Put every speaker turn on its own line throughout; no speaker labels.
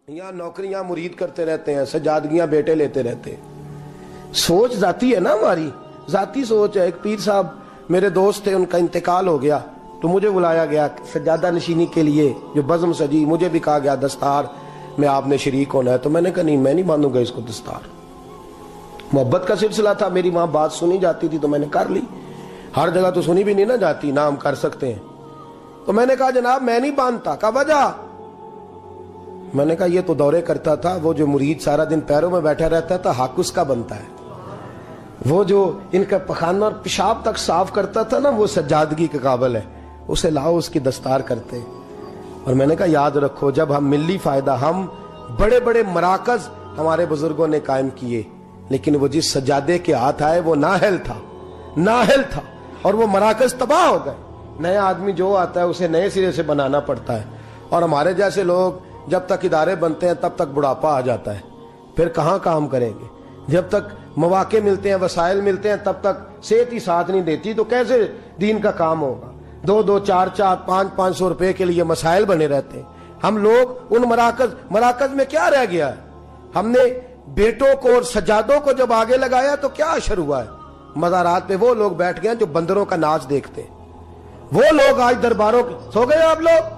यहाँ नौकरियां मुरीद करते रहते हैं, सजादगियां बेटे लेते रहते हैं। सोच जाती है ना, हमारी जाती सोच है। एक पीर साहब मेरे दोस्त थे, उनका इंतकाल हो गया तो मुझे बुलाया गया सजादा नशीनी के लिए, जो बज़म सजी। मुझे भी कहा गया दस्तार में आपने शरीक होना है, तो मैंने कहा नहीं, मैं नहीं बांधूंगा इसको दस्तार। मोहब्बत का सिलसिला था, मेरी वहां बात सुनी जाती थी तो मैंने कर ली। हर जगह तो सुनी भी नहीं ना जाती, ना हम कर सकते हैं। तो मैंने कहा जनाब मैं नहीं बांधता। कहा वजह? मैंने कहा ये तो दौरे करता था, वो जो मुरीद सारा दिन पैरों में बैठा रहता था हक उसका बनता है। वो जो इनका पखाना और पेशाब तक साफ करता था ना, वो सज्जादगी के काबिल है, उसे लाओ उसकी दस्तार करते। और मैंने कहा याद रखो, जब हम मिली फायदा, हम बड़े बड़े मराकज हमारे बुजुर्गों ने कायम किए, लेकिन वो जिस सज्जादे के हाथ आए वो नाहल था, नाहल था, और वो मराकज तबाह हो गए। नया आदमी जो आता है उसे नए सिरे से बनाना पड़ता है। और हमारे जैसे लोग जब तक इदारे बनते हैं तब तक बुढ़ापा आ जाता है, फिर कहाँ काम करेंगे। जब तक मौके मिलते हैं, वसाइल मिलते हैं, तब तक सेहत ही साथ नहीं देती, तो कैसे दीन का काम होगा। 2-2, 4-4, 500 रुपए के लिए मसाइल बने रहते हैं। हम लोग उन मराकज में क्या रह गया है। हमने बेटों को और सज्जादों को जब आगे लगाया तो क्या असर हुआ है। मज़ारात पे वो लोग बैठ गए जो बंदरों का नाच देखते हैं। वो लोग आज दरबारों के सो गए। आप लोग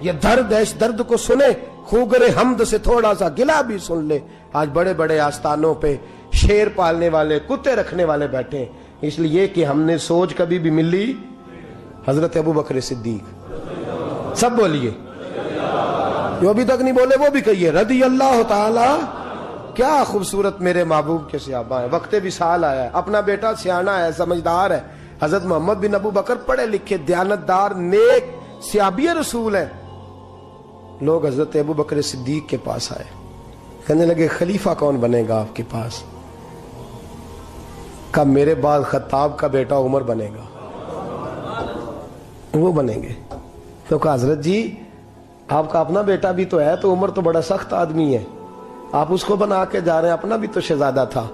ये दर्द है, इस दर्द को सुने, खूगरे हमद से थोड़ा सा गिला भी सुन ले। आज बड़े बड़े आस्थानों पे शेर पालने वाले, कुत्ते रखने वाले बैठे हैं, इसलिए कि हमने सोच कभी भी मिली हजरत अबू बकर सिद्दीक। सब बोलिए, जो अभी तक नहीं बोले वो भी कहिए रदी अल्लाह ताला। क्या खूबसूरत मेरे महबूब के सहाबा है। वक्ते विसाल आया है, अपना बेटा सियाना है, समझदार है। हजरत मोहम्मद बिन अबू बकर पढ़े लिखे, दयानतदार, नेक, सियाबिय रसूल है। लोग हजरत अबू बकर सिद्दीक के पास आए, कहने लगे खलीफा कौन बनेगा आपके पास। कब मेरे बाद खत्ताब का बेटा उमर बनेगा, वो बनेंगे। तो कहा हजरत जी आपका अपना बेटा भी तो है, तो उमर तो बड़ा सख्त आदमी है, आप उसको बना के जा रहे हैं, अपना भी तो शहजादा था।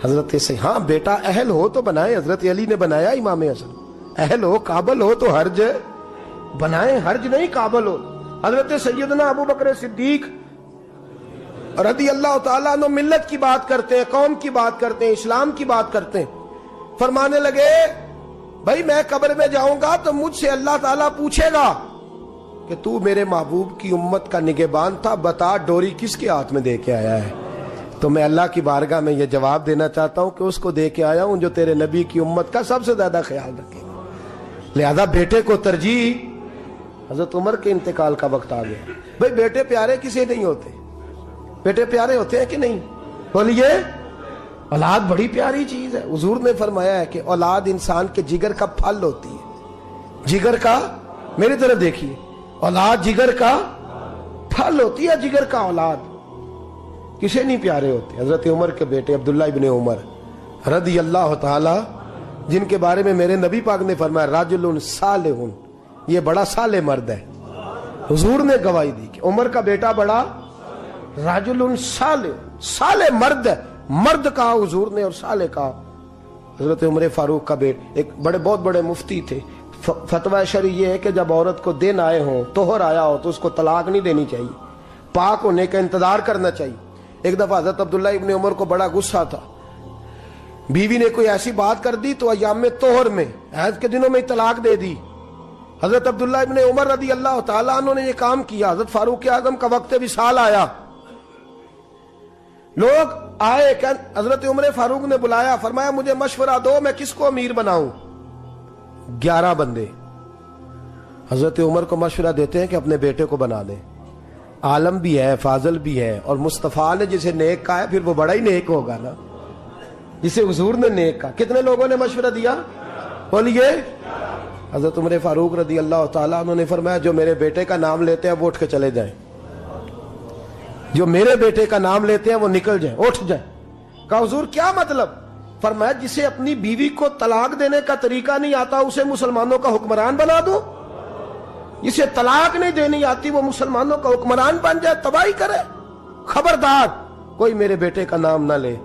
हजरत से हाँ बेटा अहल हो तो बनाए। हजरत अली ने बनाया इमाम हसन, अहल हो काबल हो तो हर्ज बनाए, हर्ज नहीं काबल हो। हजरत सैयदना अबू बकर सिद्दीक रदी अल्लाह ताला अन्हु मिल्लत की बात करते हैं, कौम की बात करते हैं, इस्लाम की बात करते हैं। फरमाने लगे भाई मैं कब्र में जाऊंगा तो मुझसे अल्लाह ताला पूछेगा कि तू मेरे महबूब की उम्मत का निगहबान था, बता डोरी किसके हाथ में दे के आया है। तो मैं अल्लाह की बारगाह में यह जवाब देना चाहता हूं कि उसको दे के आया हूं जो तेरे नबी की उम्मत का सबसे ज्यादा ख्याल रखेगा। लिहाजा बेटे को तरजीह। हजरत उमर के इंतकाल का वक्त आ गया। भाई बेटे प्यारे किसे नहीं होते, बेटे प्यारे होते हैं कि नहीं, बोलिए। औलाद बड़ी प्यारी चीज है। हुजूर ने फरमाया है कि औलाद इंसान के जिगर का फल होती है। जिगर का, मेरी तरफ देखिए, औलाद जिगर का फल होती है। जिगर का औलाद किसे नहीं प्यारे होते। हजरत उमर के बेटे अब्दुल्ला इब्ने उमर रदी अल्लाह ताला, जिनके बारे में मेरे नबी पाक ने फरमाया राजुलुन सालिहुन, ये बड़ा साले मर्द है। हुजूर ने गवाही दी कि उमर का बेटा बड़ा राजुलुन साले, साले मर्द है। मर्द कहा हुजूर ने और साले कहा। हजरत उमर फारूक का बेटा, एक बहुत बड़े मुफ्ती थे। फतवा शरई ये है कि जब औरत को दिन आए हो, तोहर आया हो, तो उसको तलाक नहीं देनी चाहिए, पाक होने का इंतजार करना चाहिए। एक दफा हजरत अब्दुल्ला इब्ने उमर को बड़ा गुस्सा था, बीवी ने कोई ऐसी बात कर दी तो अय्याम तोहर में, हैज के दिनों में तलाक दे दी। हजरत अब्दुल्ला इब्ने उमर रदी अल्लाह ताला अन्हु ने ये काम किया। हजरत फारूक आजम का वक्त विसाल आया, लोग आए, हजरत उमर फारूक ने बुलाया, फरमाया मुझे मशवरा दो, मैं किसको अमीर बनाऊं। 11 बंदे हजरत उमर को मशवरा देते हैं कि अपने बेटे को बना दे। आलम भी है, फाजल भी है, और मुस्तफा ने जिसे नेक कहा है फिर वो बड़ा ही नेक होगा ना, जिसे हुजूर ने नेक कहा। कितने लोगों ने मशवरा दिया, बोलिए। हजरत उमर फारूक रदी अल्लाह ताला उन्होंने फरमाया जो मेरे बेटे का नाम लेते हैं वो उठ के चले जाएं, जो मेरे बेटे का नाम लेते हैं वो निकल जाएं, उठ जाएं। कहा हुजूर क्या मतलब। फरमाया जिसे अपनी बीवी को तलाक देने का तरीका नहीं आता उसे मुसलमानों का हुक्मरान बना दो, जिसे तलाक नहीं देनी आती वो मुसलमानों का हुक्मरान बन जाए, तबाही करे। खबरदार कोई मेरे बेटे का नाम ना ले।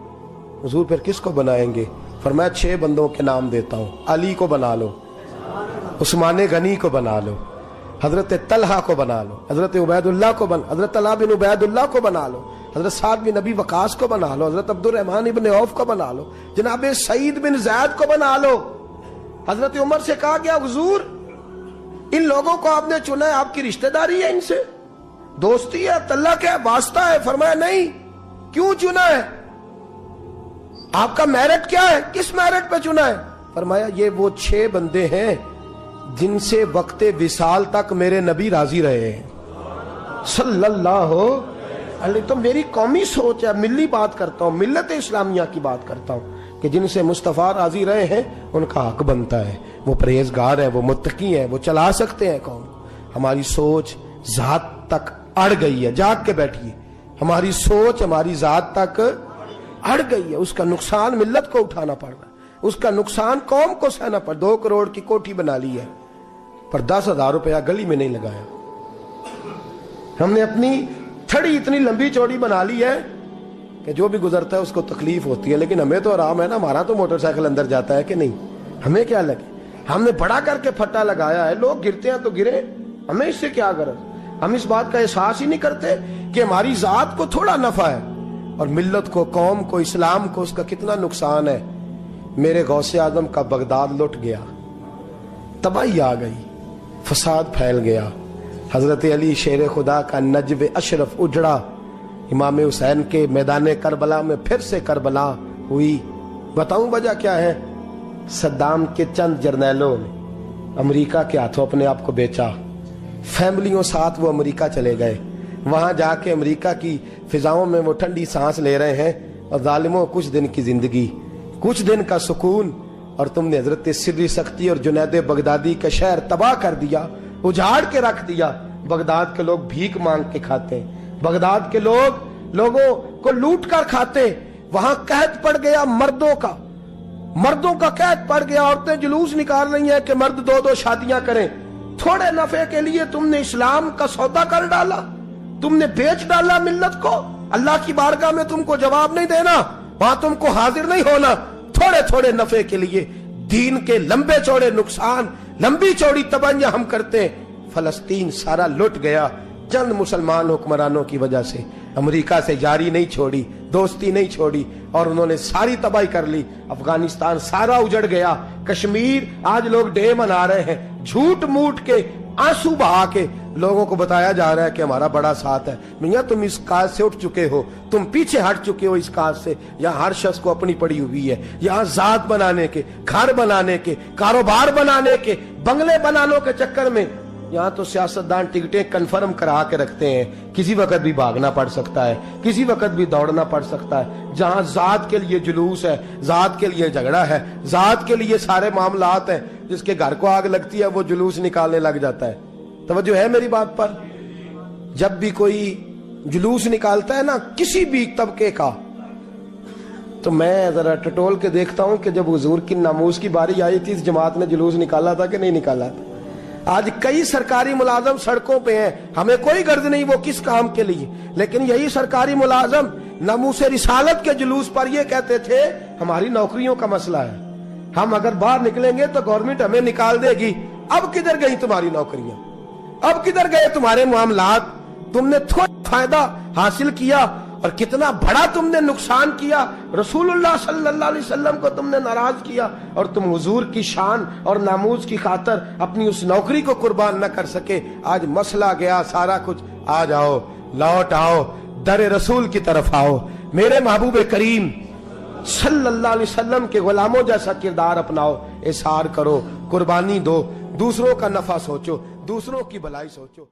हुजूर फिर किसको बनाएंगे। फरमाया 6 बंदों के नाम देता हूं, अली को बना लो, उस्मान गनी को बना लो, حضرت طلحہ کو بنا لو، حضرت عبیداللہ کو حضرت طلحہ بن عبیداللہ کو بنا لو، حضرت سعد بن نبی وقاص کو بنا لو، حضرت عبد الرحمن بن عوف کو بنا لو، جناب سعید بن زید کو بنا لو۔ حضرت عمر سے کہا گیا حضور ان لوگوں کو آپ نے چنا ہے، آپ کی رشتہ داری ہے ان سے، دوستی ہے، اللہ کا واسطہ ہے؟ فرمایا نہیں۔ کیوں چنا ہے؟ آپ کا میرٹ کیا ہے؟ کس میرٹ پہ چنا ہے؟ فرمایا یہ وہ 6 بندے ہیں جن سے وقت وصال تک میرے نبی راضی رہے ہیں صلی اللہ علیہ۔ تو میری قومی سوچ ہے، ملی بات کرتا ہوں، ملت اسلامیہ کی بات کرتا ہوں کہ جن سے مصطفیٰ راضی رہے ہیں ان کا حق بنتا ہے، وہ پرہیزگار ہیں، وہ متقی ہیں، وہ چلا سکتے ہیں قوم۔ ہماری سوچ ذات تک اڑ گئی ہے، جاگ کے بیٹھیے، ہماری سوچ ہماری ذات تک اڑ گئی ہے، اس کا نقصان ملت کو اٹھانا پڑ رہا ہے، اس کا نقصان قوم کو سہنا پڑ۔ 2 کروڑ کی کوٹھی بنا لی ہے پر 10,000 روپیہ گلی میں نہیں لگایا۔ ہم نے اپنی تھڑی اتنی لمبی چوڑی بنا لی ہے کہ جو بھی گزرتا ہے اس کو تکلیف ہوتی ہے، لیکن ہمیں تو آرام ہے نا، ہمارا تو موٹر سائیکل اندر جاتا ہے کہ نہیں، ہمیں کیا لگے؟ ہم نے بڑا کر کے پھٹا لگایا ہے، لوگ گرتے ہیں تو گرے، ہمیں اس سے کیا غرض؟ ہم اس بات کا احساس ہی نہیں کرتے کہ ہماری ذات کو تھوڑا نفع ہے اور ملت کو، قوم کو، اسلام کو اس کا کتنا نقصان ہے۔ میرے غوث اعظم کا بغداد لٹ گیا، تباہی آ گئی، فساد پھیل گیا، حضرت علی شیر خدا کا نجف اشرف اجڑا، امام حسین کے میدان کربلا میں پھر سے کربلا ہوئی۔ بتاؤں وجہ کیا ہے؟ صدام کے چند جرنیلوں نے امریکہ کے ہاتھوں اپنے آپ کو بیچا، فیملیوں ساتھ وہ امریکہ چلے گئے، وہاں جا کے امریکہ کی فضاؤں میں وہ ٹھنڈی سانس لے رہے ہیں، اور ظالموں کچھ دن کی زندگی، کچھ دن کا سکون، اور تم نے حضرت سری سختی اور جنید بغدادی کا شہر تباہ کر دیا، اجاڑ کے رکھ دیا۔ بغداد کے لوگ بھیک مانگ کے کھاتے ہیں، بغداد کے لوگوں کو لوٹ کر کھاتے، وہاں قحط پڑ گیا، مردوں کا قحط پڑ گیا، عورتیں جلوس نکال رہی ہیں کہ مرد 2 شادیاں کریں۔ تھوڑے نفع کے لیے تم نے اسلام کا سودا کر ڈالا، تم نے بیچ ڈالا ملت کو۔ اللہ کی بارگاہ میں تم کو جواب نہیں دینا، وہاں تم کو حاضر نہیں ہونا۔ تھوڑے نفع کے لیے دین کے لمبے چوڑے نقصان، لمبی چوڑی تباہیاں ہم کرتے ہیں۔ فلسطین سارا لٹ گیا چند مسلمان حکمرانوں کی وجہ سے، امریکہ سے یاری نہیں چھوڑی، دوستی نہیں چھوڑی، اور انہوں نے ساری تباہی کر لی۔ افغانستان سارا اجڑ گیا، کشمیر آج لوگ ڈے منا رہے ہیں، جھوٹ موٹ کے، آنسو بہا کے لوگوں کو بتایا جا رہا ہے کہ ہمارا بڑا ساتھ ہے۔ میاں تم اس کاج سے اٹھ چکے ہو، تم پیچھے ہٹ چکے ہو اس کاج سے۔ یہاں ہر شخص کو اپنی پڑی ہوئی ہے، یہاں ذات بنانے کے، گھر بنانے کے، کاروبار بنانے کے، بنگلے بنانے کے چکر میں یہاں تو سیاستدان ٹکٹیں کنفرم کرا کے رکھتے ہیں، کسی وقت بھی بھاگنا پڑ سکتا ہے، کسی وقت بھی دوڑنا پڑ سکتا ہے۔ جہاں ذات کے لیے جلوس ہے، ذات کے لیے جھگڑا ہے، ذات کے لیے سارے معاملات ہیں، جس کے گھر کو آگ لگتی ہے وہ جلوس نکالنے لگ جاتا ہے۔ توجہ ہے میری بات پر؟ جب بھی کوئی جلوس نکالتا ہے نا کسی بھی طبقے کا، تو میں ذرا ٹٹول کے دیکھتا ہوں کہ جب حضور کی ناموس کی باری آئی تھی اس جماعت نے جلوس نکالا تھا کہ نہیں نکالا تھا؟ آج کئی سرکاری ملازم سڑکوں پہ ہیں، ہمیں کوئی غرض نہیں وہ کس کام کے لیے، لیکن یہی سرکاری ملازم ناموس رسالت کے جلوس پر یہ کہتے تھے ہماری نوکریوں کا مسئلہ ہے، ہم اگر باہر نکلیں گے تو گورنمنٹ ہمیں نکال دے گی۔ اب کدھر گئی تمہاری نوکریاں؟ اب کدھر گئے تمہارے معاملات؟ تم نے تھوڑا فائدہ حاصل کیا اور کتنا بڑا تم نے نقصان کیا۔ رسول اللہ صلی اللہ علیہ وسلم کو تم نے ناراض کیا، اور تم حضور کی شان اور ناموس کی خاطر اپنی اس نوکری کو قربان نہ کر سکے۔ آج مسئلہ گیا سارا کچھ، آ جاؤ، لوٹ آؤ، در رسول کی طرف آؤ، میرے محبوب کریم صلی اللہ علیہ وسلم کے غلاموں جیسا کردار اپناؤ، اظہار کرو، قربانی دو، دوسروں کا نفع سوچو، دوسروں کی بھلائی سوچو۔